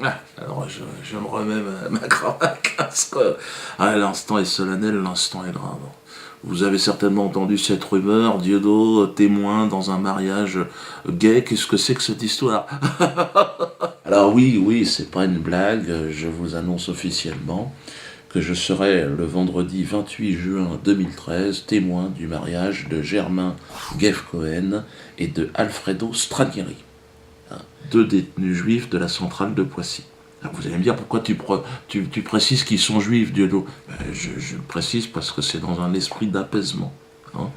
Ah, alors je me remets ma cravate casque. Ah, l'instant est solennel, l'instant est grave. Vous avez certainement entendu cette rumeur, Dieudo, témoin dans un mariage gay, qu'est-ce que c'est que cette histoire? Alors oui, oui, c'est pas une blague, je vous annonce officiellement que je serai le vendredi 28 juin 2013 témoin du mariage de Germain Guef-Cohen et de Alfredo Stranieri, deux détenus juifs de la centrale de Poissy. Alors vous allez me dire pourquoi tu précises qu'ils sont juifs, Dieudo. Je le précise parce que c'est dans un esprit d'apaisement, hein,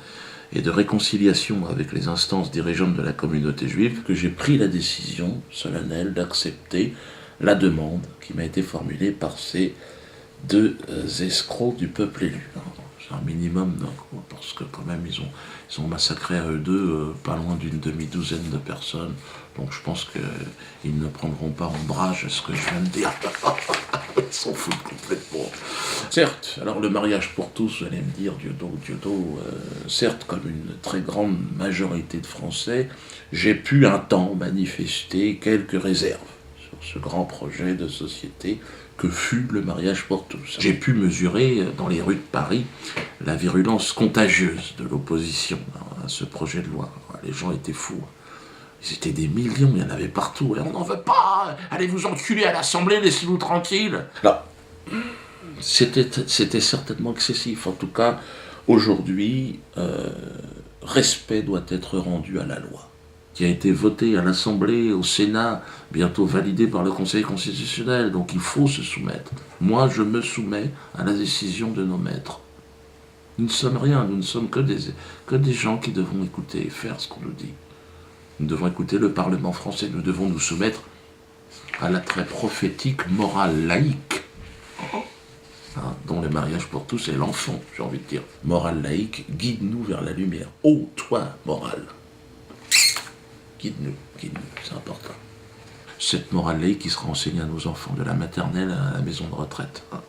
et de réconciliation avec les instances dirigeantes de la communauté juive que j'ai pris la décision solennelle d'accepter la demande qui m'a été formulée par ces deux escrocs du peuple élu. C'est un minimum, parce que quand même ils ont massacré à eux deux pas loin d'une demi-douzaine de personnes. Donc je pense qu'ils ne prendront pas ombrage à ce que je viens de dire. Ils s'en foutent complètement. Certes, alors le mariage pour tous, vous allez me dire, Dieudo, certes, comme une très grande majorité de Français, j'ai pu un temps manifester quelques réserves sur ce grand projet de société que fut le mariage pour tous. J'ai pu mesurer dans les rues de Paris la virulence contagieuse de l'opposition à ce projet de loi. Les gens étaient fous. Ils étaient des millions, il y en avait partout. Et on n'en veut pas. Allez vous enculer à l'Assemblée, laissez-nous tranquilles. Là, c'était certainement excessif. En tout cas, aujourd'hui, respect doit être rendu à la loi, qui a été votée à l'Assemblée, au Sénat, bientôt validée par le Conseil constitutionnel. Donc il faut se soumettre. Moi, je me soumets à la décision de nos maîtres. Nous ne sommes rien, nous ne sommes que des gens qui devons écouter et faire ce qu'on nous dit. Nous devons écouter le Parlement français, nous devons nous soumettre à la très prophétique morale laïque, hein, dont le mariage pour tous est l'enfant, j'ai envie de dire. Morale laïque, guide-nous vers la lumière. Ô toi, morale, guide-nous, c'est important. Cette morale laïque qui sera enseignée à nos enfants, de la maternelle à la maison de retraite. Hein.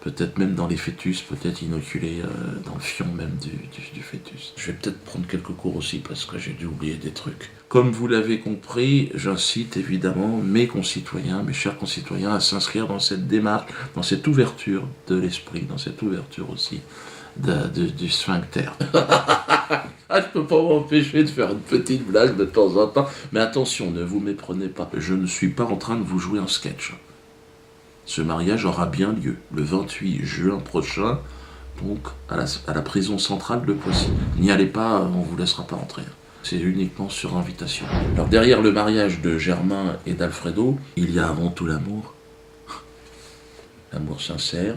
Peut-être même dans les fœtus, peut-être inoculés dans le fion même du fœtus. Je vais peut-être prendre quelques cours aussi parce que j'ai dû oublier des trucs. Comme vous l'avez compris, j'incite évidemment mes concitoyens, mes chers concitoyens, à s'inscrire dans cette démarche, dans cette ouverture de l'esprit, dans cette ouverture aussi du sphincter. Ah, je peux pas m'empêcher de faire une petite blague de temps en temps, mais attention, ne vous méprenez pas. Je ne suis pas en train de vous jouer un sketch. Ce mariage aura bien lieu le 28 juin prochain, donc à la prison centrale de Poissy. N'y allez pas, on ne vous laissera pas entrer. C'est uniquement sur invitation. Alors derrière le mariage de Germain et d'Alfredo, il y a avant tout l'amour. L'amour sincère,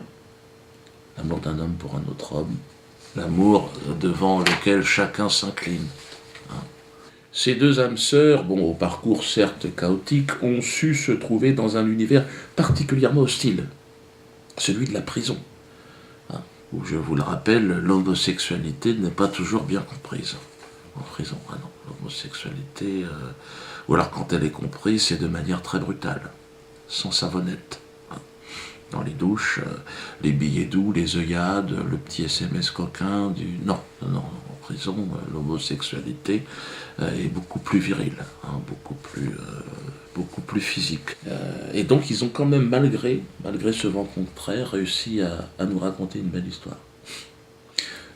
l'amour d'un homme pour un autre homme, l'amour devant lequel chacun s'incline. Ces deux âmes sœurs, bon, au parcours certes chaotique, ont su se trouver dans un univers particulièrement hostile, celui de la prison, hein, où, je vous le rappelle, l'homosexualité n'est pas toujours bien comprise. En prison, ah non, l'homosexualité, ou alors quand elle est comprise, c'est de manière très brutale, sans savonnette. Hein. Dans les douches, les billets doux, les œillades, le petit SMS coquin, Non, en prison, l'homosexualité est beaucoup plus virile, hein, beaucoup plus physique. Et donc ils ont quand même, malgré ce vent contraire, réussi à nous raconter une belle histoire.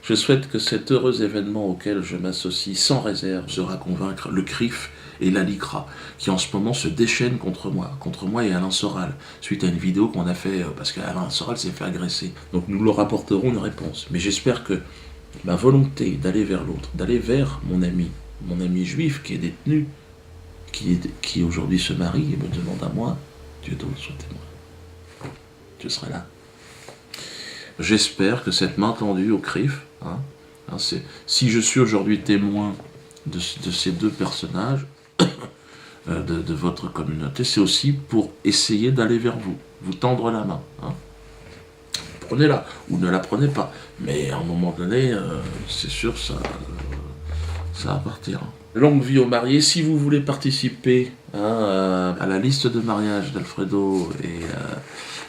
Je souhaite que cet heureux événement auquel je m'associe sans réserve sera convaincre le CRIF et la LICRA, qui en ce moment se déchaînent contre moi et Alain Soral, suite à une vidéo qu'on a fait, parce qu'Alain Soral s'est fait agresser. Donc nous leur apporterons une réponse. Mais j'espère que ma volonté d'aller vers l'autre, d'aller vers mon ami juif qui est détenu, qui aujourd'hui se marie et me demande à moi, Dieudo, sois témoin. Je serai là. J'espère que cette main tendue au CRIF, si je suis aujourd'hui témoin de ces deux personnages, de votre communauté, c'est aussi pour essayer d'aller vers vous tendre la main. Hein. Prenez-la, ou ne la prenez pas. Mais à un moment donné, c'est sûr, ça va partir. Longue vie aux mariés. Si vous voulez participer à la liste de mariage d'Alfredo et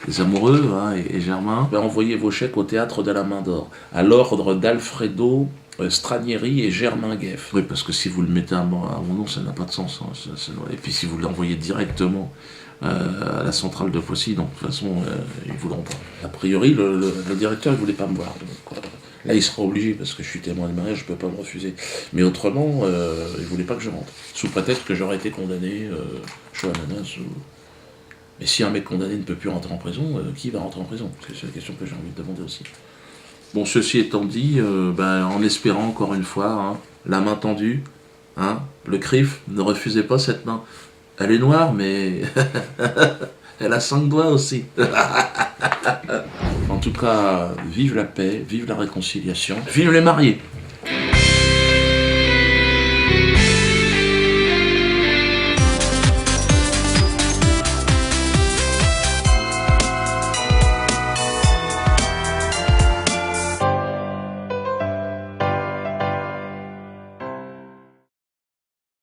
les amoureux et Germain, envoyez vos chèques au théâtre de la Main d'Or, à l'ordre d'Alfredo Stranieri et Germain Gueff. Oui, parce que si vous le mettez à mon nom, ça n'a pas de sens. Hein. Et puis si vous l'envoyez directement à la centrale de Poissy, donc de toute façon, ils ne voudront pas. A priori, le directeur ne voulait pas me voir. Donc, là, il sera obligé, parce que je suis témoin de mariage, je ne peux pas me refuser. Mais autrement, il ne voulait pas que je rentre. Sous prétexte que j'aurais été condamné, chaud ananas. Mais si un mec condamné ne peut plus rentrer en prison, qui va rentrer en prison? C'est la question que j'ai envie de demander aussi. Bon, ceci étant dit, en espérant encore une fois, hein, la main tendue, hein, le CRIF, ne refusez pas cette main. Elle est noire, mais elle a 5 doigts aussi. En tout cas, vive la paix, vive la réconciliation, vive les mariés.